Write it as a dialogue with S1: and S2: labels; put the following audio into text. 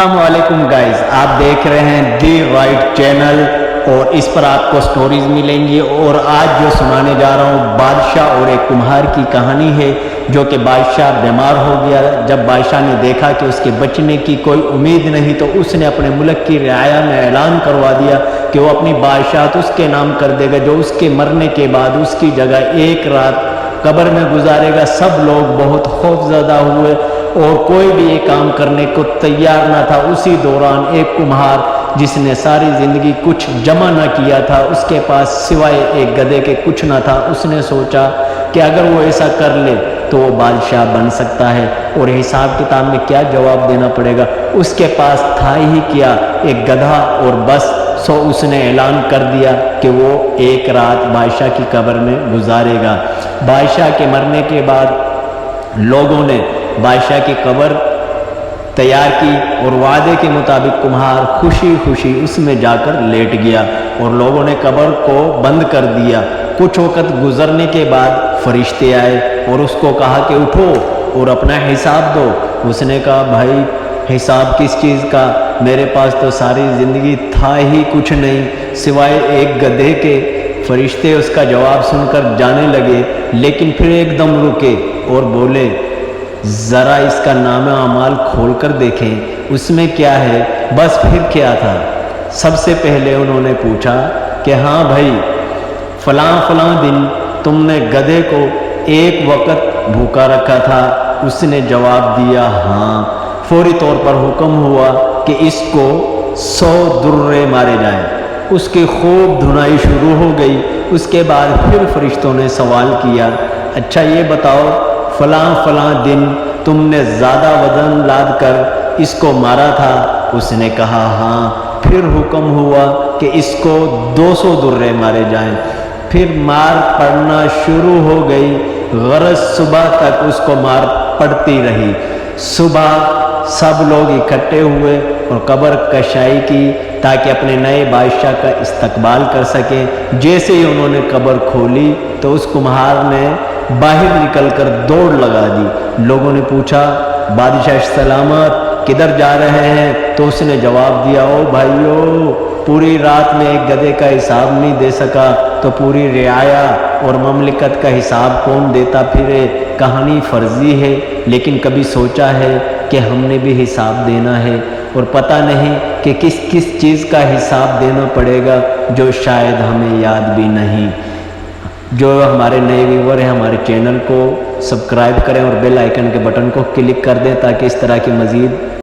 S1: अस्सलामुअलैकुम गाइस, आप देख रहे हैं दी राइट चैनल और इस पर आपको स्टोरीज मिलेंगी। और आज जो सुनाने जा रहा हूँ बादशाह और एक कुम्हार की कहानी है। जो कि बादशाह बीमार हो गया। जब बादशाह ने देखा कि उसके बचने की कोई उम्मीद नहीं तो उसने अपने मुल्क की रियाया में ऐलान करवा दिया कि वो अपनी बादशाहत उसके नाम कर देगा, जो उसके मरने के बाद उसकी जगह एक रात कब्र में गुजारेगा। सब लोग बहुत खौफजदा हुए और कोई भी ये काम करने को तैयार ना था। उसी दौरान एक कुम्हार जिसने सारी ज़िंदगी कुछ जमा ना किया था, उसके पास सिवाय एक गधे के कुछ ना था। उसने सोचा कि अगर वो ऐसा कर ले तो वो बादशाह बन सकता है और हिसाब किताब में क्या जवाब देना पड़ेगा। उसके पास था ही क्या, एक गधा और बस। सो उसने ऐलान कर दिया कि वो एक रात बादशाह की कब्र में गुजारेगा। बादशाह के मरने के बाद लोगों ने बादशाह की कब्र तैयार की और वादे के मुताबिक कुम्हार खुशी खुशी उसमें जाकर लेट गया और लोगों ने कब्र को बंद कर दिया। कुछ वक़्त गुजरने के बाद फरिश्ते आए और उसको कहा कि उठो और अपना हिसाब दो। उसने कहा, भाई हिसाब किस चीज़ का, मेरे पास तो सारी ज़िंदगी था ही कुछ नहीं सिवाय एक गधे के। फरिश्ते उसका जवाब सुनकर जाने लगे, लेकिन फिर एकदम रुके और बोले, ज़रा इसका नामे अमाल खोल कर देखें, उसमें क्या है। बस फिर क्या था। सबसे पहले उन्होंने पूछा कि हाँ भाई, फलां दिन तुमने गधे को एक वक्त भूखा रखा था। उसने जवाब दिया हाँ। फौरी तौर पर हुक्म हुआ कि इसको 100 दुर्रे मारे जाएं। उसकी खूब धुनाई शुरू हो गई। उसके बाद फिर फरिश्तों ने सवाल किया, अच्छा ये बताओ, फलां दिन तुमने ज़्यादा वज़न लाद कर इसको मारा था। उसने कहा हाँ। फिर हुक्म हुआ कि इसको 200 दुर्रे मारे जाएं। फिर मार पड़ना शुरू हो गई। गरज सुबह तक उसको मार पड़ती रही। सुबह सब लोग इकट्ठे हुए और कब्र कशाई की ताकि अपने नए बादशाह का इस्तकबाल कर सकें। जैसे ही उन्होंने कब्र खोली तो उस कुम्हार ने बाहर निकलकर दौड़ लगा दी। लोगों ने पूछा, बादशाह सलामत, किधर जा रहे हैं। तो उसने जवाब दिया, ओ भाइयों, पूरी रात में एक गधे का हिसाब नहीं दे सका तो पूरी रियाया और ममलिकत का हिसाब कौन देता फिरे। कहानी फर्जी है, लेकिन कभी सोचा है कि हमने भी हिसाब देना है और पता नहीं कि किस किस चीज़ का हिसाब देना पड़ेगा जो शायद हमें याद भी नहीं। जो हमारे नए व्यूवर हैं, हमारे चैनल को सब्सक्राइब करें और बेल आइकन के बटन को क्लिक कर दें ताकि इस तरह की मज़ीद